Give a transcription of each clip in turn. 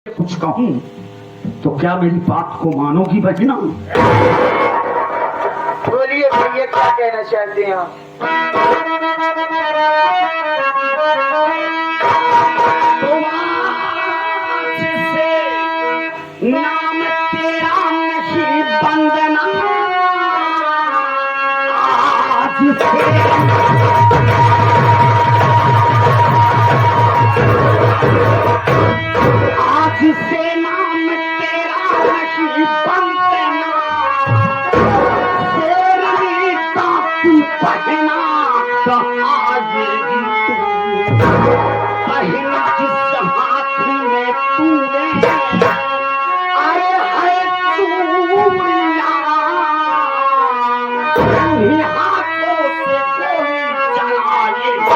कुछ कहूं तो क्या मेरी बात को मानोगी बहिना? बोलिए भैया, क्या कहना चाहते हैं आप? नाम तेरा नहीं बंदना, आज से नाम तेरा नहीं बंदना, शेरनी का तू पहना कहाएगी तू, पहना जिस हाथ में तूने आए है चूड़ियां, उन्हीं हाथों से गोली चलाएगी।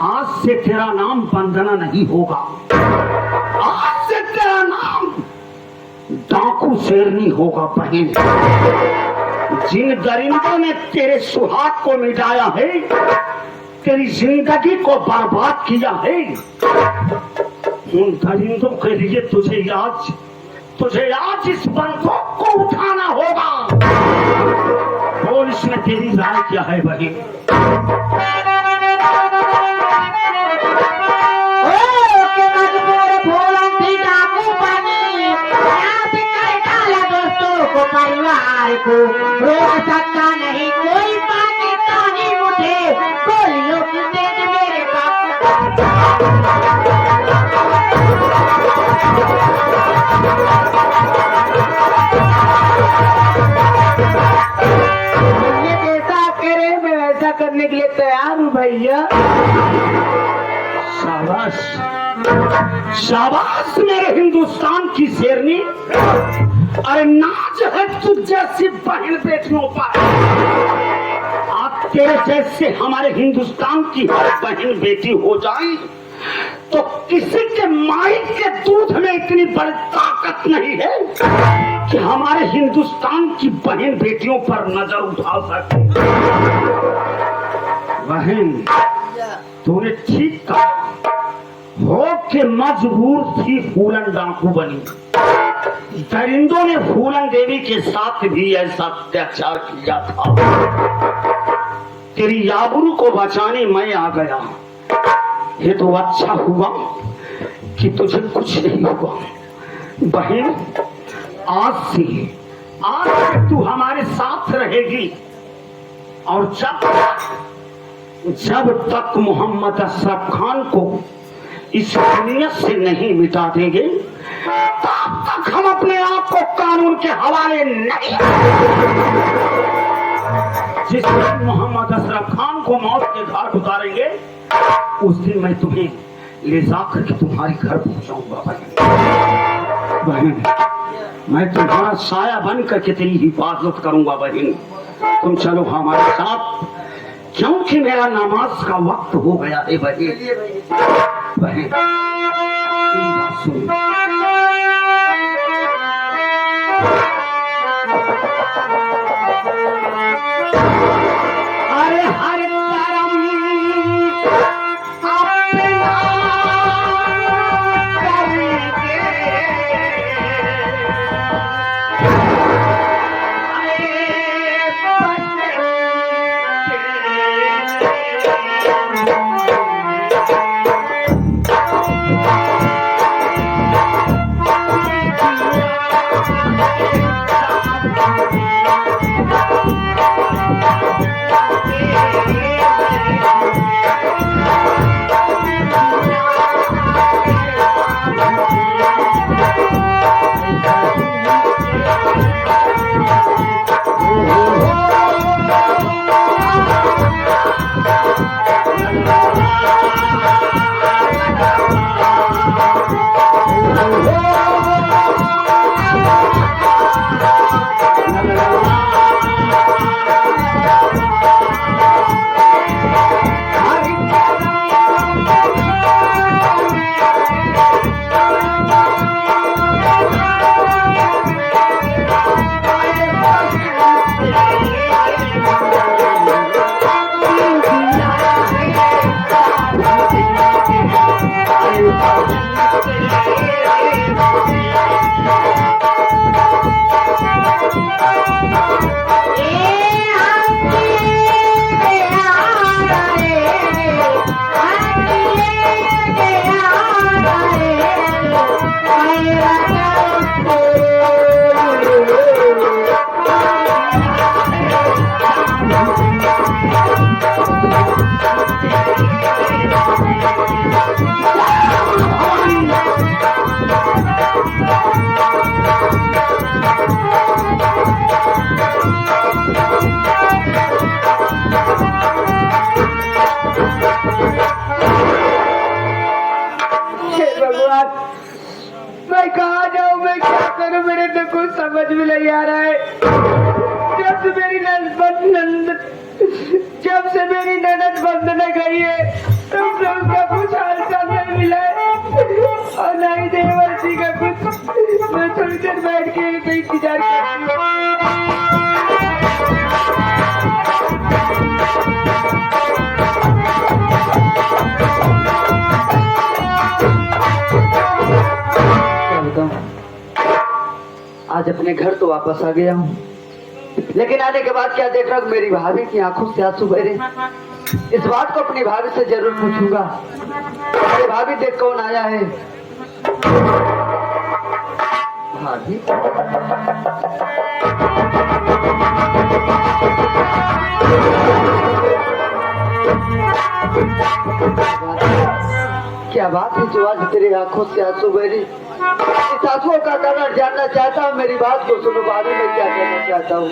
आज से तेरा नाम वंदना नहीं होगा, आज से तेरा नाम डाकू शेरनी होगा बहन। जिन दरिंदों ने तेरे सुहाग को मिटाया है, तेरी जिंदगी को बर्बाद किया है, उन दरिंदों के लिए तुझे आज इस बंदूक को उठाना होगा। और इसमें तेरी राय क्या है बहन? परिवार को रोक सकता नहीं कोई, पाकिस्तानी मुझे गोलियों की तेज मेरे ये जैसा करे मैं वैसा करने के लिए तैयार हूँ भैया। शाबाश शाबाश मेरे हिंदुस्तान की शेरनी। अरे नाच है तुझ जैसी बहन बेटियों पर। आप तेरे जैसे हमारे हिंदुस्तान की हर बहन बेटी हो जाए तो किसी के माई के दूध में इतनी बड़ी ताकत नहीं है कि हमारे हिंदुस्तान की बहन बेटियों पर नजर उठा सके। बहन तूने ठीक कहा, हो के मजबूर थी फूलन डाकू बनी। दरिंदों ने फूलन देवी के साथ भी ऐसा अत्याचार किया था। तेरी आबरू को बचाने मैं आ गया। ये तो अच्छा हुआ कि तुझे कुछ नहीं हुआ। बहन आज से तू हमारे साथ रहेगी, और जब तक मोहम्मद अशरफ खान को इस दुनिया से नहीं मिटा देंगे तब तक हम अपने आप को कानून के हवाले नहीं। जिस दिन मोहम्मद अशरफ खान को मौत के घाट उतारेंगे उस दिन मैं तुम्हें ले जाकर के तुम्हारे घर पहुंचाऊंगा बहन। मैं तुम्हारा साया बन करके तेरी हिफाजत करूंगा बहन। तुम चलो हमारे साथ, क्योंकि मेरा नमाज का वक्त हो गया है बहन। बहन बात सुन। अरे हर करम अपना करेंगे, नंद जब से मेरी ननद बंधने गई है तब से उसका कुछ हालचाल नहीं मिला है और ना ही देवर जी का कुछ। मैं थोड़ी देर बैठ के इंतजार करती हूँ। आज अपने घर तो वापस आ गया हूँ, लेकिन आने के बाद क्या देख रहा हूँ मेरी भाभी की आंखों से आंसू बह रहे। इस बात को अपनी भाभी से जरूर पूछूंगा। अरे भाभी देख कौन आया है। भाभी क्या बात है जो आज तेरी आंखों से आंसू बह रही। इस आंसुओं का कारण जानना चाहता हूँ। मेरी बात को सुनो भाभी, मैं क्या कहना चाहता हूँ।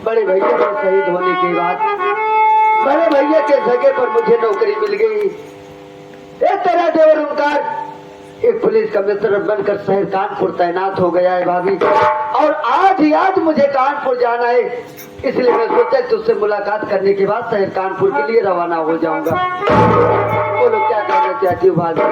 बड़े भैया के शहीद होने के बाद बड़े भैया के जगह पर मुझे नौकरी मिल गई। एक तरह देवर ओंकार एक पुलिस कमिश्नर बनकर शहर कानपुर तैनात हो गया है भाभी। और आज ही आज मुझे कानपुर जाना है, इसलिए मैं सोचा तुझसे मुलाकात करने के बाद शहर कानपुर के लिए रवाना हो जाऊंगा। बोलो क्या कहना चाहती हो भाभी।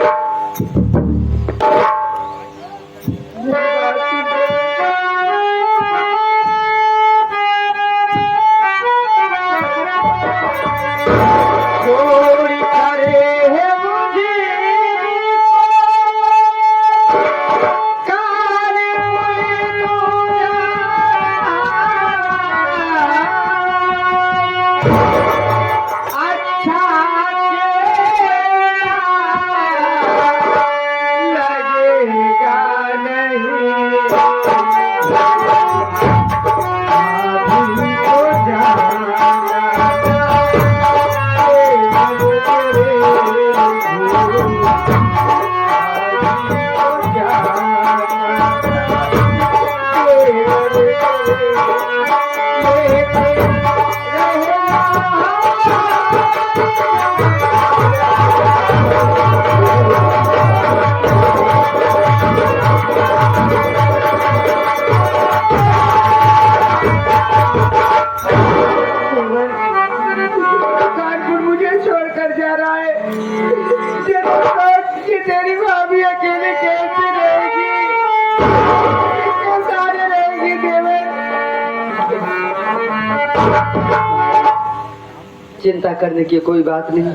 चिंता करने की कोई बात नहीं।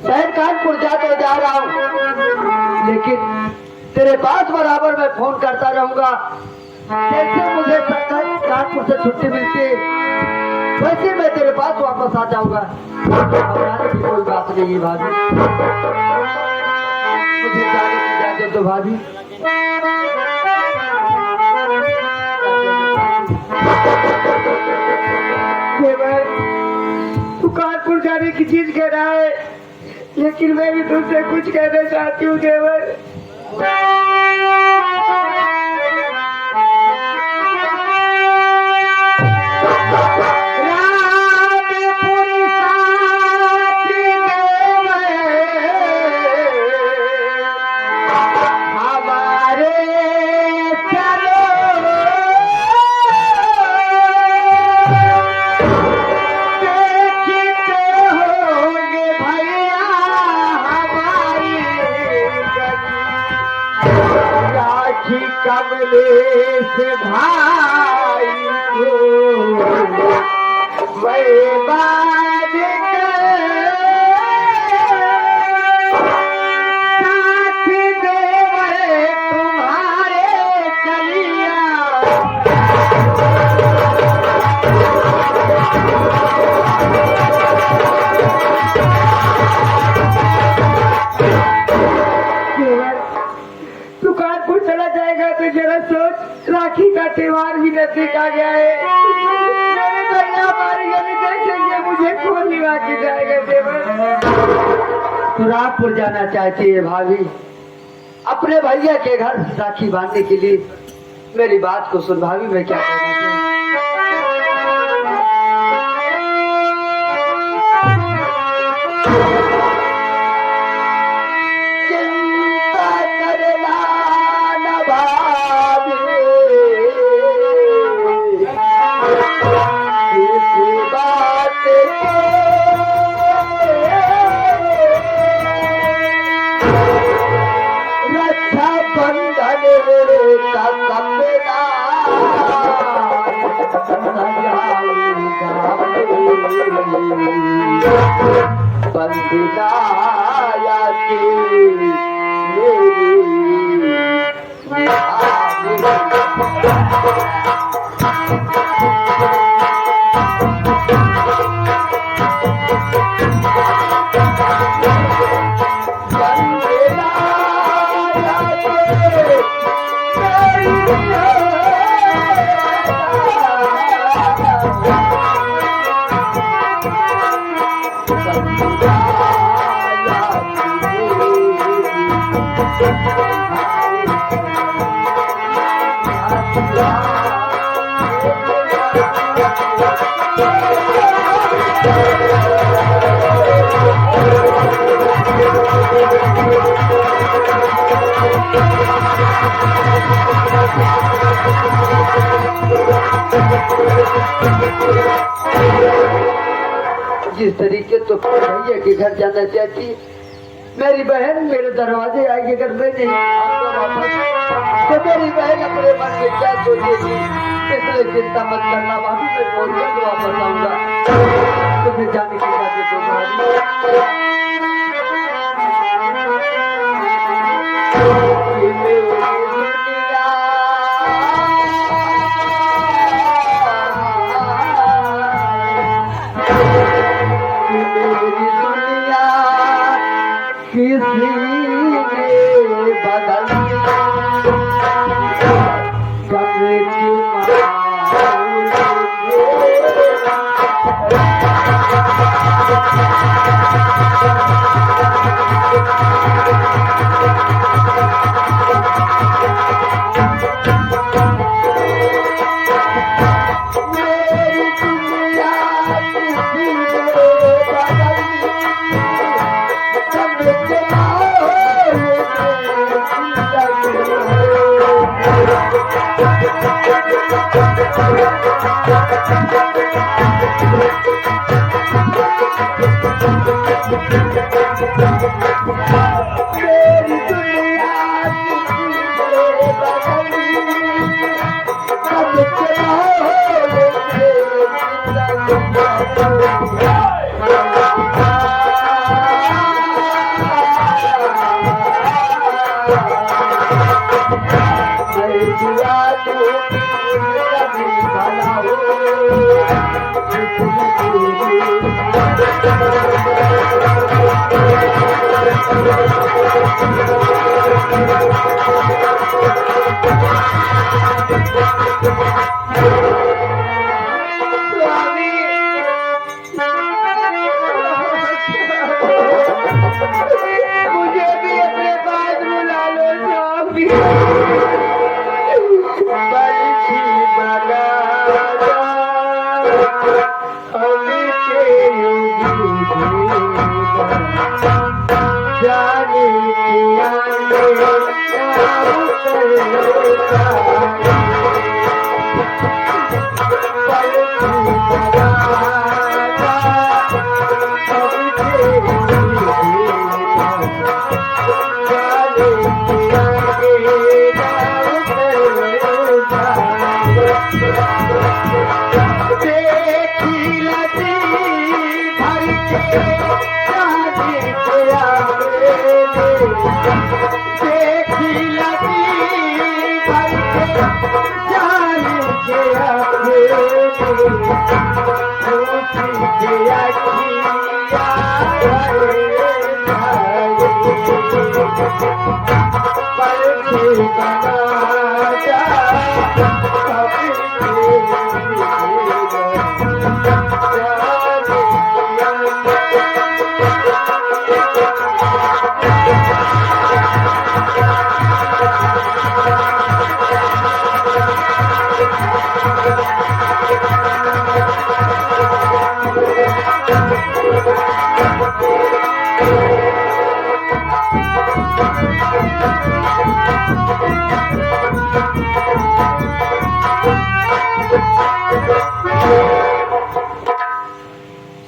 शहर कानपुर जा रहा हूँ, लेकिन तेरे पास बराबर मैं फोन करता रहूंगा। जैसे मुझे कानपुर से छुट्टी मिलती है वैसे मैं तेरे पास वापस आ जाऊंगा। घबराने की कोई बात नहीं है भाभी, मुझे जाने की इजाजत दो भाभी। तू कानपुर जाने की चीज कह रहा है, लेकिन मैं भी तुझसे कुछ कहना चाहती हूँ देवर। बर्बाद साथ देवर तुम्हारे चलिया तू कानपुर चला जाएगा तो जरा सोच, राखी का त्योहार भी नजदीक आ गया है। मेरे भैया हमारे गली देखेंगे, मुझे कौन लिवा के जाएगा देवर। तू रामपुर जाना चाहती है भाभी, अपने भैया के घर राखी बांधने के लिए। मेरी बात को सुन भाभी, मैं क्या कहना चाहूँ। बंदनाया के जिस तरीके तो भैया के घर जाना चाहती, मेरी बहन मेरे दरवाजे आएगी, अगर मैं नहीं आऊंगा वापस तो मेरी बहन अपने मन में क्या सोचेगी। इसलिए चिंता मत करना भाभी, मैं बहुत जल्द वापस आऊंगा। तुम्हें जाने की बात तो भाभी। किसी ने बदल कमरे की देखी लगे देखी लगी जान के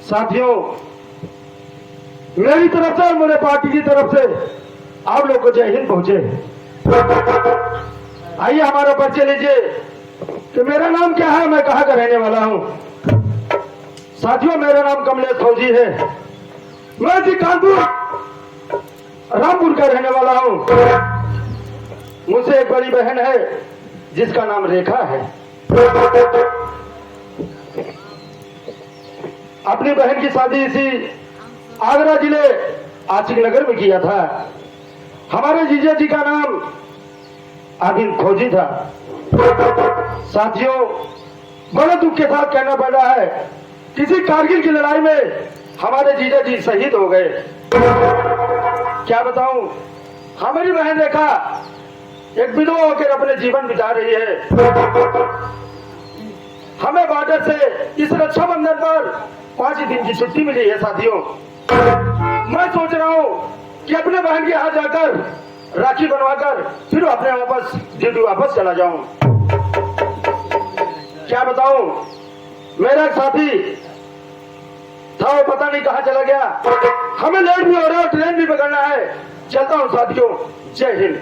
साथियों, मेरी तरफ से और मेरे पार्टी की तरफ से आप लोग को जय हिंद पहुंचे। आइए हमारा परिचय लीजिए कि मेरा नाम क्या है, मैं कहाँ का रहने वाला हूँ। साथियों, मेरा नाम कमलेश फौजी है। मैं जी कानपुर रामपुर का रहने वाला हूँ। मुझसे एक बड़ी बहन है जिसका नाम रेखा है। अपनी बहन की शादी इसी आगरा जिले आशिक नगर में किया था। हमारे जीजा जी का नाम अरविंद फौजी था। साथियों, बड़े दुख के साथ कहना पड़ रहा है, किसी कारगिल की लड़ाई में हमारे जीजा जी शहीद हो गए। क्या बताऊं, हमारी बहन रेखा एक विधवा होकर अपने जीवन बिता रही है। हमें बॉर्डर से इस रक्षाबंधन पर 5 दिन की छुट्टी मिली है। साथियों, मैं सोच रहा हूँ कि अपने बहन के यहाँ जाकर राखी बनवाकर फिर अपने ड्यूटी वापस चला जाऊं। क्या बताऊं, मेरा साथी था, वो पता नहीं कहाँ चला गया। हमें लेट भी हो रहा है, ट्रेन भी पकड़ना है। चलता हूँ साथियों, जय हिंद।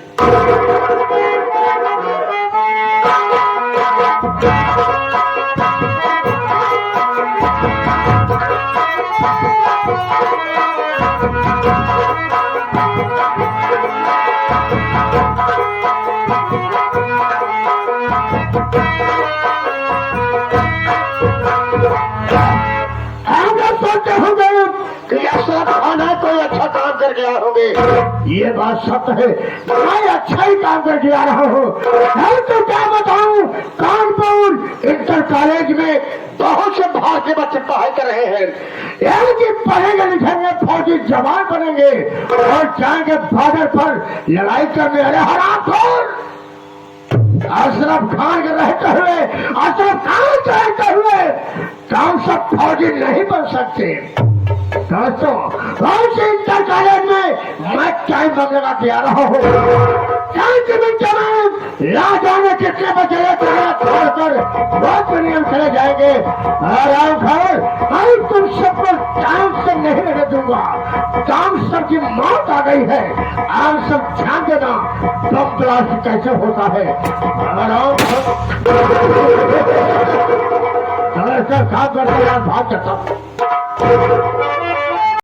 कोई अच्छा काम कर गया होंगे, ये बात सच है। मैं अच्छा ही काम कर गया रहा हूँ। तो क्या बताऊँ, कानपुर इंटर कॉलेज में बहुत से भारतीय बच्चे पढ़ाई कर रहे हैं। यानी पढ़ेंगे लिखेंगे, फौजी जवान बनेंगे और जाएंगे बॉर्डर पर लड़ाई करने। अरे हरामखोर, अशरफ खान के रहते हुए, अशरफ खान के रहते हुए काम सब फौजी नहीं बन सकते। दोस्तों, कौन से इंटर कॉलेज में मैं टाइम बम लगा के आ रहा हूँ। ला जाने कितने बचे छोड़कर बहुत नियम चले जाएंगे। आराम खबर, मैं तुम सबको टाइम से नहीं रहने दूंगा। काम सबकी मौत आ गई है। आप सब ध्यान देना, बम ब्लास्ट कैसे होता है। आराम काम करते भाग जाता।